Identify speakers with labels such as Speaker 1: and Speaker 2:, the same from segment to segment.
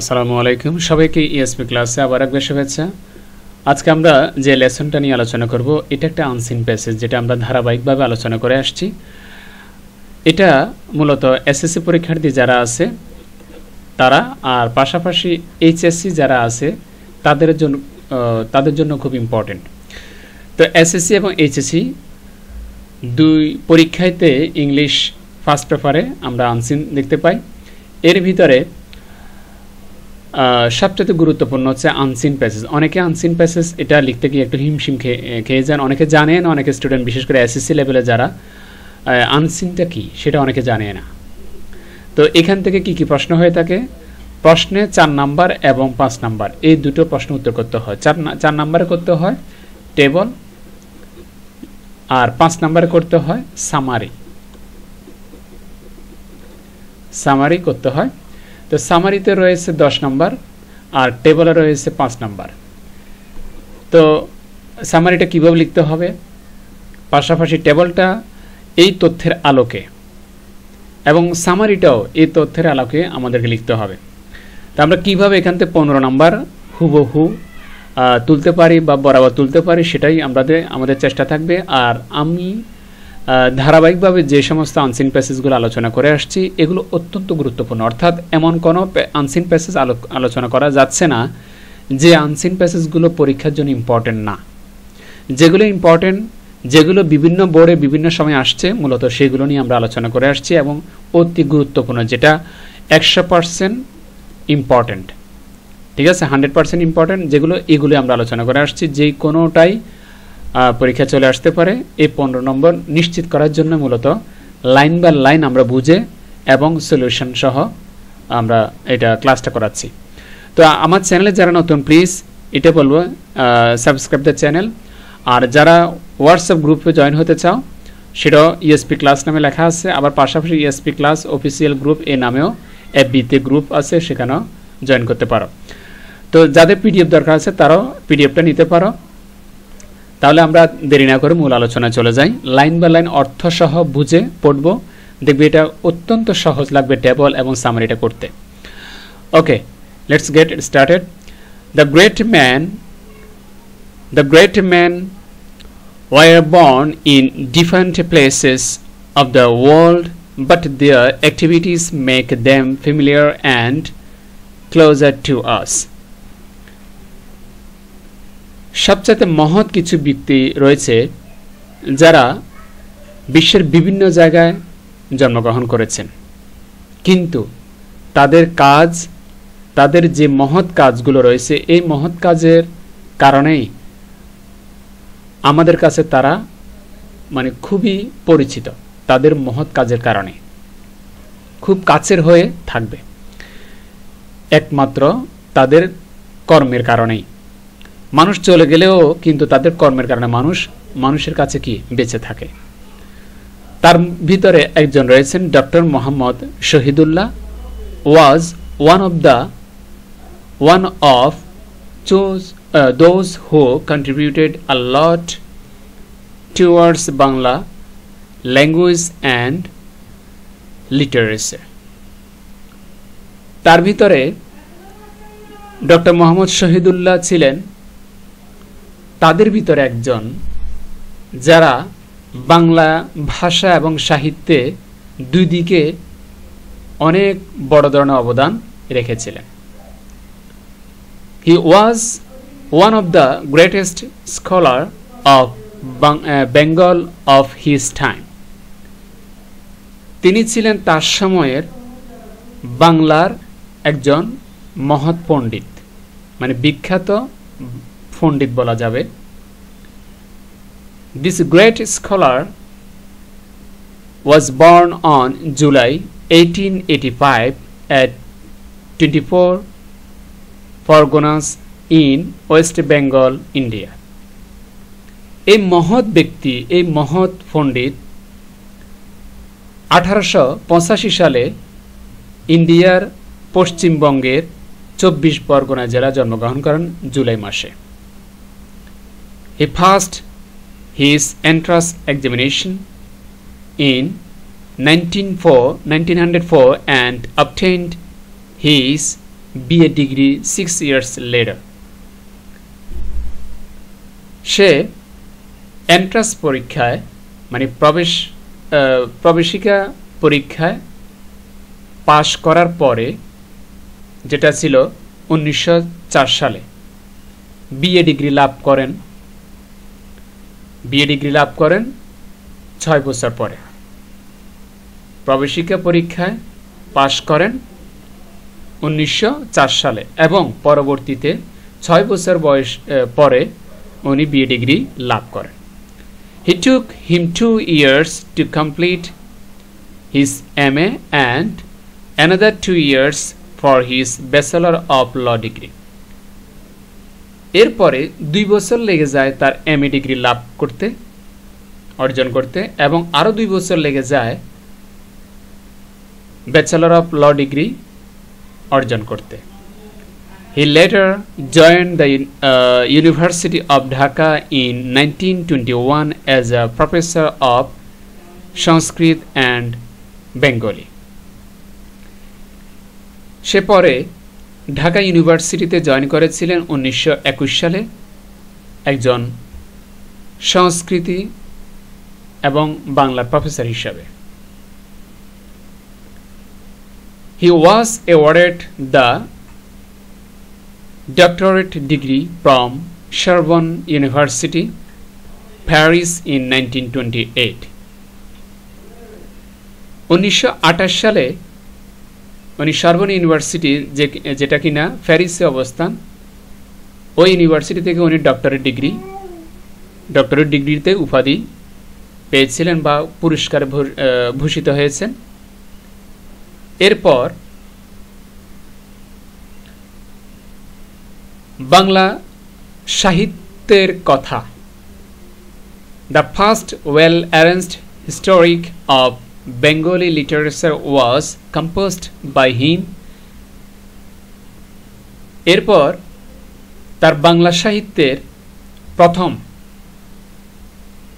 Speaker 1: আসসালামু আলাইকুম সবাইকে ইএসপি ক্লাসে আবার একবার শুভেচ্ছা। আজকে আমরা যে লেসনটা নিয়ে আলোচনা করব এটা একটা আনসিন প্যাসেজ, যেটা আমরা ধারাবাহিকভাবে আলোচনা করে আসছি। এটা মূলত এসএসসি পরীক্ষার্থী যারা আছে তারা, আর পাশাপাশি এইচএসসি যারা আছে তাদের জন্য খুব ইম্পর্টেন্ট। তো এসএসসি এবং এইচএসসি দুই পরীক্ষাতে ইংলিশ ফার্স্ট পেপারে আমরা আনসিন দেখতে পাই। এর ভিতরে সবচেয়ে গুরুত্বপূর্ণ হচ্ছে আনসিন প্যাসেজ। অনেকে আনসিন প্যাসেজ এটা লিখতে গিয়ে একটু হিমশিম খেয়ে যান, অনেকে জানেন, অনেকে স্টুডেন্ট বিশেষ করে এসএসসি লেভেলে যারা আনসিনটা কি সেটা অনেকে জানে না। তো এখান থেকে কি কি প্রশ্ন হয়ে থাকে? প্রশ্নে 4 নাম্বার এবং 5 নাম্বার এই দুটো প্রশ্ন উত্তর করতে হয়। 4 নাম্বারে করতে হয় টেবল, আর 5 নাম্বারে করতে হয় সামারি করতে হয়। তো সামারিতে রয়েছে 10 নাম্বার আর টেবলে রয়েছে 5 নাম্বার। তো সামারিটা কিভাবে লিখতে হবে, পাশাপাশি টেবলটা এই তথ্যের আলোকে এবং সামারিটাও এই তথ্যের আলোকে আমাদেরকে লিখতে হবে। তো আমরা কিভাবে এখান থেকে 15 নাম্বার হুবহু তুলতে পারি বা বরাবর তুলতে পারি সেটাই আমাদের চেষ্টা থাকবে। আর আমি ধারাবাহিকভাবে যে সমস্ত আনসিন প্যাসেজগুলো আলোচনা করে আসছি এগুলো অত্যন্ত গুরুত্বপূর্ণ, অর্থাৎ এমন কোনো আনসিন প্যাসেজ আলোচনা করা যাচ্ছে না যে আনসিন প্যাসেজগুলো পরীক্ষার জন্য ইম্পর্টেন্ট না। যেগুলো ইম্পর্টেন্ট, যেগুলো বিভিন্ন বোর্ডে বিভিন্ন সময় আসছে, মূলত সেগুলো নিয়ে আমরা আলোচনা করে আসছি এবং অতি গুরুত্বপূর্ণ, যেটা 100% ইম্পর্টেন্ট, ঠিক আছে, 100% ইম্পর্টেন্ট যেগুলো, এগুলো আমরা আলোচনা করে আসছি। যেই কোনোটাই পরীক্ষা চলে আসতে পারে। এই 15 নম্বর নিশ্চিত করার জন্য মূলত লাইন বাই লাইন আমরা বুঝে এবং সলিউশন সহ আমরা এটা ক্লাসটা করাচ্ছি। তো আমার চ্যানেলে যারা নতুন, প্লিজ এটা বলবো সাবস্ক্রাইব দ্য চ্যানেল। আর যারা হোয়াটসঅ্যাপ গ্রুপে জয়েন হতে চাও সেটাও ইএসপি ক্লাস নামে লেখা আছে, আবার পাশাপাশি ইএসপি ক্লাস অফিসিয়াল গ্রুপ এই নামেও এফবিতে গ্রুপ আছে, সেখানেও জয়েন করতে পারো। তো যাদের পিডিএফ দরকার আছে তারাও পিডিএফটা নিতে পারো। তাহলে আমরা দেরি না করে মূল আলোচনায় চলে যাই। লাইন বাই লাইন অর্থ সহ বুঝে পড়ব, দেখবে এটা অত্যন্ত সহজ লাগবে টেবল এবং সামারিটা করতে। Okay, let's get started. The great man were born in different places of the world, but their activities make them familiar and closer to us. সবচেয়ে মহৎ কিছু ব্যক্তি রয়েছে যারা বিশ্বের বিভিন্ন জায়গায় জন্মগ্রহণ করেছেন, কিন্তু তাদের যে মহৎ কাজগুলো রয়েছে এই মহৎ কাজের কারণেই আমাদের কাছে তারা খুবই পরিচিত। তাদের মহৎ কাজের কারণে খুব কাছের হয়ে থাকবে, একমাত্র তাদের কর্মের কারণেই। মানুষ চলে গেলেও কিন্তু তাদের কর্মের কারণে মানুষের কাছে কি বেঁচে থাকে। তার ভিতরে একজন রয়েছেন doctor Mohammad Shahidullah, was one of those who contributed a lot towards Bangla language and literacy. তার ভিতরে ডক্টর মোহাম্মদ শহীদুল্লাহ ছিলেন তাদের ভিতরে একজন যারা বাংলা ভাষা এবং সাহিত্যে দুই দিকে অনেক বড় ধরনের অবদান রেখেছিলেন। He was one of the greatest scholar of Bengal of his time. তিনি ছিলেন তার সময়ের বাংলার একজন মহৎ পণ্ডিত, বিখ্যাত পণ্ডিত বলা যাবে। This great scholar was born on July 1885 at 24 Parganas in West Bengal, India. এই মহৎ ব্যক্তি, এই মহৎ পণ্ডিত 1885 সালে ইন্ডিয়ার পশ্চিমবঙ্গের 24 পরগনা জেলা জন্মগ্রহণ করেন জুলাই মাসে। He passed his entrance examination in 1904 and obtained his BA degree 6 years later. Say entrance পরীক্ষায় মানে প্রবেশিকা পরীক্ষায় পাশ করার পরে, যেটা ছিল 1904 সালে, বিএ ডিগ্রি লাভ করেন। বিএ ডিগ্রি লাভ করেন 6 বছর পরে। প্রবেশিকা পরীক্ষায় পাশ করেন 1904 সালে এবং পরবর্তীতে 6 বছর বয়স পরে উনি বিএ ডিগ্রি লাভ করেন। He took him 2 years to complete his MA and another 2 years for his Bachelor of Law degree. এরপরে 2 বছর লেগে যায় তার MA ডিগ্রি লাভ করতে, অর্জন করতে, এবং আরো 2 বছর লেগে যায় Bachelor of Law degree অর্জন করতে। He later joined the University of Dhaka in 1921 as a professor of Sanskrit and Bengali. সে পরে ঢাকা ইউনিভার্সিটিতে জয়েন করেছিলেন 1921 সালে একজন সংস্কৃতি এবং বাংলার প্রফেসর হিসাবে। He was awarded the doctorate degree from Sorbonne University, Paris in 1928. 1928 সালে উনি সরবন ইউনিভার্সিটি, যেটা কিনা প্যারিসে অবস্থান, ওই ইউনিভার্সিটি থেকে উনি ডক্টরেট ডিগ্রিতে উপাধি পেয়েছিলেন বা পুরস্কারে ভূষিত হয়েছেন। এরপর বাংলা সাহিত্যের কথা, the first well arranged historic of Bengali literature was composed by him. এরপর তার বাংলা সাহিত্যের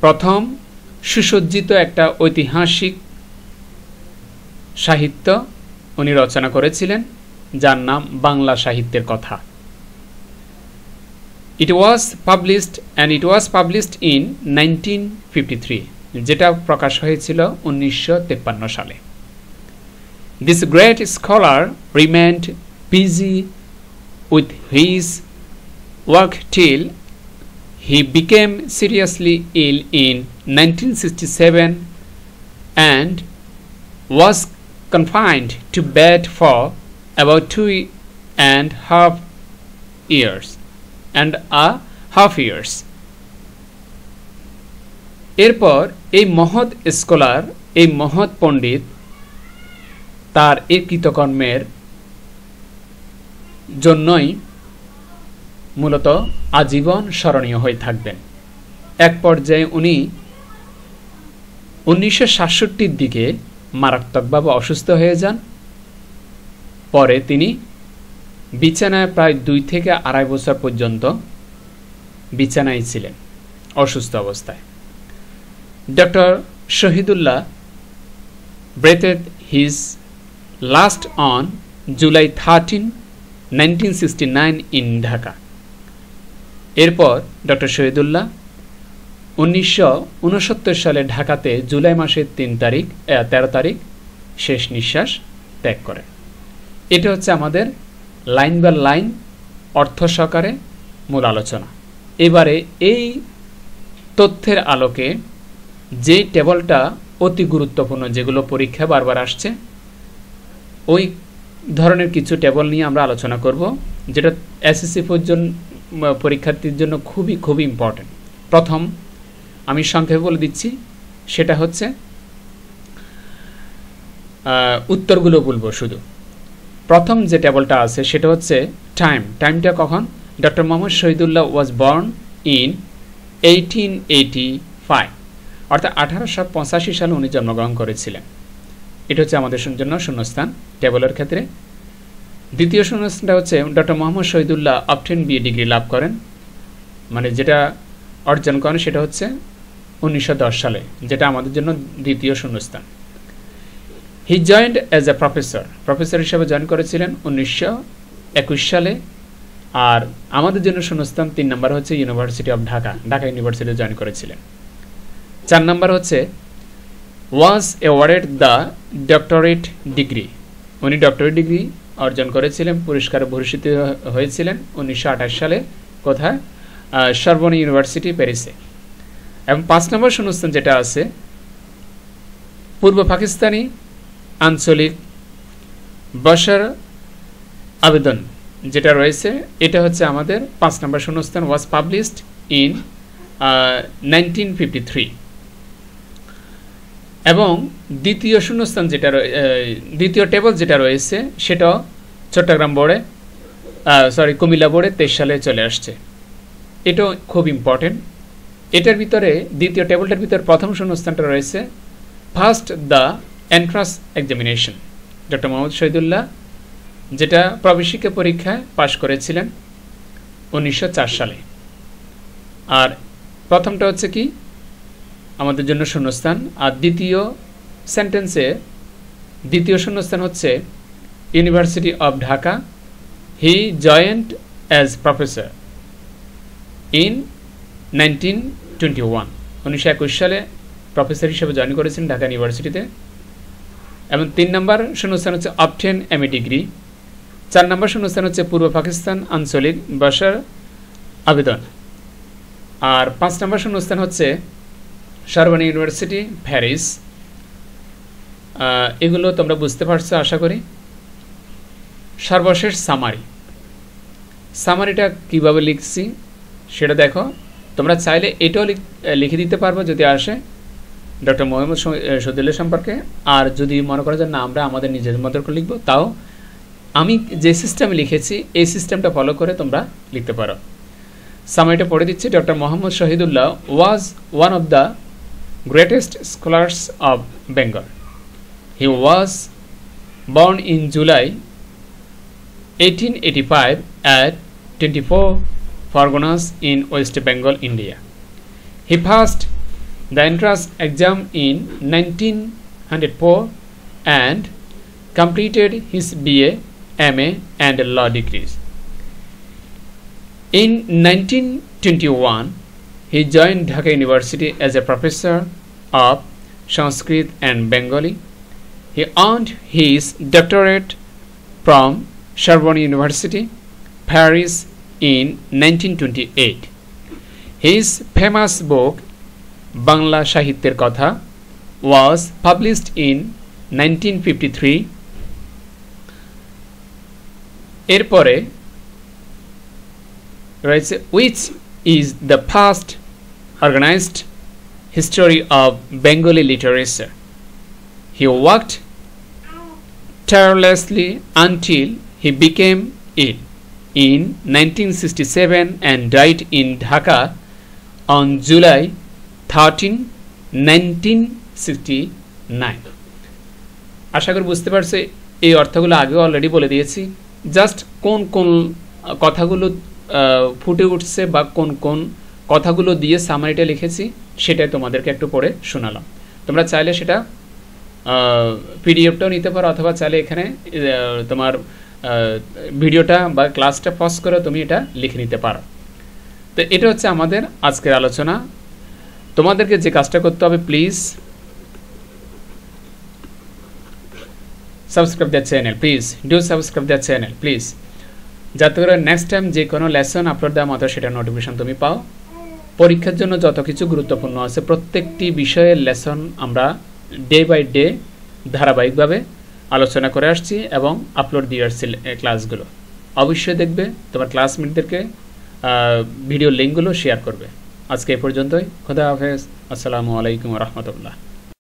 Speaker 1: প্রথম সুসজ্জিত একটা ঐতিহাসিক সাহিত্য উনি রচনা করেছিলেন, যার নাম বাংলা সাহিত্যের কথা। It was published in 1953, যেটা প্রকাশ হয়েছিল 1953 সালে। This great scholar remained busy with his work till he became seriously ill in 1967 and was confined to bed for about 2.5 years. এরপর এই মহৎ স্কলার, এই মহৎ পণ্ডিত তার এই কৃতকর্মের জন্যই মূলত আজীবন স্মরণীয় হয়ে থাকবেন। এক পর্যায়ে উনি 1967 দিকে মারাত্মকভাবে অসুস্থ হয়ে যান। পরে তিনি বিছানায় প্রায় 2 থেকে 2.5 বছর পর্যন্ত বিছানায় ছিলেন অসুস্থ অবস্থায়। Dr. Shahidullah breathed his last on July 13, 1969 in Dhaka. এরপর ডক্টর শহীদুল্লাহ 1969 সালে ঢাকাতে জুলাই মাসের 13 তারিখ শেষ নিঃশ্বাস ত্যাগ করেন। এটা হচ্ছে আমাদের লাইন বাই লাইন অর্থ সহকারে মূল আলোচনা। এবারে এই তথ্যের আলোকে যে টেবলটা অতি গুরুত্বপূর্ণ, যেগুলো পরীক্ষা বারবার আসছে, ওই ধরনের কিছু টেবল নিয়ে আমরা আলোচনা করব, যেটা এসএসসি পরীক্ষার্থীর জন্য খুবই খুবই ইম্পর্টেন্ট। প্রথম আমি সংক্ষেপে বলে দিচ্ছি, সেটা হচ্ছে উত্তরগুলো বলবো শুধু। প্রথম যে টেবলটা আছে সেটা হচ্ছে টাইমটা কখন। Doctor Mohammad Shahidullah was born in 1885, অর্থাৎ 1885 সালে উনি জন্মগ্রহণ করেছিলেন। এটা হচ্ছে আমাদের জন্য শূন্যস্থান টেবলের ক্ষেত্রে। দ্বিতীয় শূন্যস্থানটা হচ্ছে doctor Mohammad Shahidullah obtain BA degree লাভ করেন, মানে যেটা অর্জন করেন সেটা হচ্ছে 1910 সালে, যেটা আমাদের জন্য দ্বিতীয় শূন্যস্থান। হি জয়েন্ড অ্যাজ এ প্রফেসর হিসেবে জয়েন করেছিলেন 2021 সালে। আর আমাদের জন্য শূন্যস্থান 3 নম্বর হচ্ছে ইউনিভার্সিটি অফ ঢাকা, ঢাকা ইউনিভার্সিটিতে জয়েন করেছিলেন। 4 নম্বর হচ্ছে was awarded the doctorate degree, উনি ডক্টরেট ডিগ্রি অর্জন করেছিলেন, পুরস্কারে ভূষিত হয়েছিলেন 1928 সালে। কোথায়? সরবনি ইউনিভার্সিটি, প্যারিসে। এবং 5 নম্বর শূন্যস্থান যেটা আছে পূর্ব পাকিস্তানি আঞ্চলিক বসার আবেদন যেটা রয়েছে, এটা হচ্ছে আমাদের 5 নম্বর শূন্যস্থান, ওয়াজ পাবলিশড ইন 1953। এবং দ্বিতীয় শূন্যস্থান যেটা দ্বিতীয় টেবল যেটা রয়েছে সেটাও চট্টগ্রাম বোর্ডে কুমিল্লা বোর্ডে 23 সালে চলে আসছে। এটাও খুব ইম্পর্টেন্ট। এটার ভিতরে দ্বিতীয় টেবলটার ভিতরে প্রথম শূন্যস্থানটা রয়েছে first the entrance examination, doctor Mohammad Shahidullah যেটা প্রবেশিকা পরীক্ষায় পাশ করেছিলেন 1904 সালে। আর প্রথমটা হচ্ছে কি আমাদের জন্য শূন্যস্থান। আর দ্বিতীয় সেন্টেন্সে দ্বিতীয় শূন্যস্থান হচ্ছে university of Dhaka, he joined as professor in 1921, 1921 সালে প্রফেসর হিসেবে জয়েন করেছেন ঢাকা ইউনিভার্সিটিতে। এবং 3 নম্বর শূন্যস্থান হচ্ছে অবটেন এমএ ডিগ্রি। 4 নম্বর শূন্যস্থান হচ্ছে পূর্ব পাকিস্তান আঞ্চলিক বসার আবেদন। আর 5 নম্বর শূন্যস্থান হচ্ছে সরবনি ইউনিভার্সিটি, প্যারিস। এগুলো তোমরা বুঝতে পারছো আশা করি। সর্বশেষ সামারিটা কিভাবে লিখছি সেটা দেখো। তোমরা চাইলে এটাও লিখে দিতে পারবো যদি আসে ডক্টর মোহাম্মদ শহীদুল্লাহ সম্পর্কে। আর যদি মনে করো যে না আমরা আমাদের নিজের মতো করে লিখবো, তাও আমি যে সিস্টেমে লিখেছি এই সিস্টেমটা ফলো করে তোমরা লিখতে পারো। সামারিটা পড়ে দিচ্ছি। Doctor Mohammad Shahidullah was one of the greatest scholars of Bengal. He was born in July 1885 at 24 Farganas in West Bengal, India. He passed the entrance exam in 1904 and completed his BA, MA and law degrees. In 1921, he joined Dhaka University as a professor of Sanskrit and Bengali. He earned his doctorate from Sorbonne University, Paris in 1928. His famous book, Bangla Sahityer Kotha, was published in 1953. এরপরে রয়েছে which is the first organized history of Bengali literature. He worked tirelessly until he became ill in 1967 and died in Dhaka on July 13, 1969. আশা করি বুঝতে পারছো। এই অর্থগুলো আগে already বলে দিয়েছি। জাস্ট কোন কোন কথাগুলো ফুটে উঠছে বা কোন কোন কথাগুলো দিয়ে সামারিটা লিখেছি সেটাই তোমাদেরকে একটু পড়ে শোনালাম। তোমরা চাইলে সেটা পিডিএফটাও নিতে পারো, অথবা চাইলে এখানে তোমার ভিডিওটা বা ক্লাসটা পজ করে তুমি এটা লিখে নিতে পারো। তো এটা হচ্ছে আমাদের আজকের আলোচনা। তোমাদেরকে যে কাজটা করতে হবে, please subscribe the channel, please do subscribe the channel please, যাতে করে নেক্সট টাইম যে কোনো লেসন আপলোড দেওয়া মাত্র সেটা নোটিফিকেশন তুমি পাও। পরীক্ষার জন্য যত কিছু গুরুত্বপূর্ণ আছে প্রত্যেকটি বিষয়ের লেসন আমরা ডে বাই ডে ধারাবাহিকভাবে আলোচনা করে আসছি এবং আপলোড দিয়ে আসছি ক্লাসগুলো। অবশ্যই দেখবে, তোমার ক্লাসমেটদেরকে ভিডিও লিঙ্কগুলো শেয়ার করবে। আজকে এই পর্যন্তই। খোদা হাফেজ। আসসালামু আলাইকুম রহমতুল্লাহ।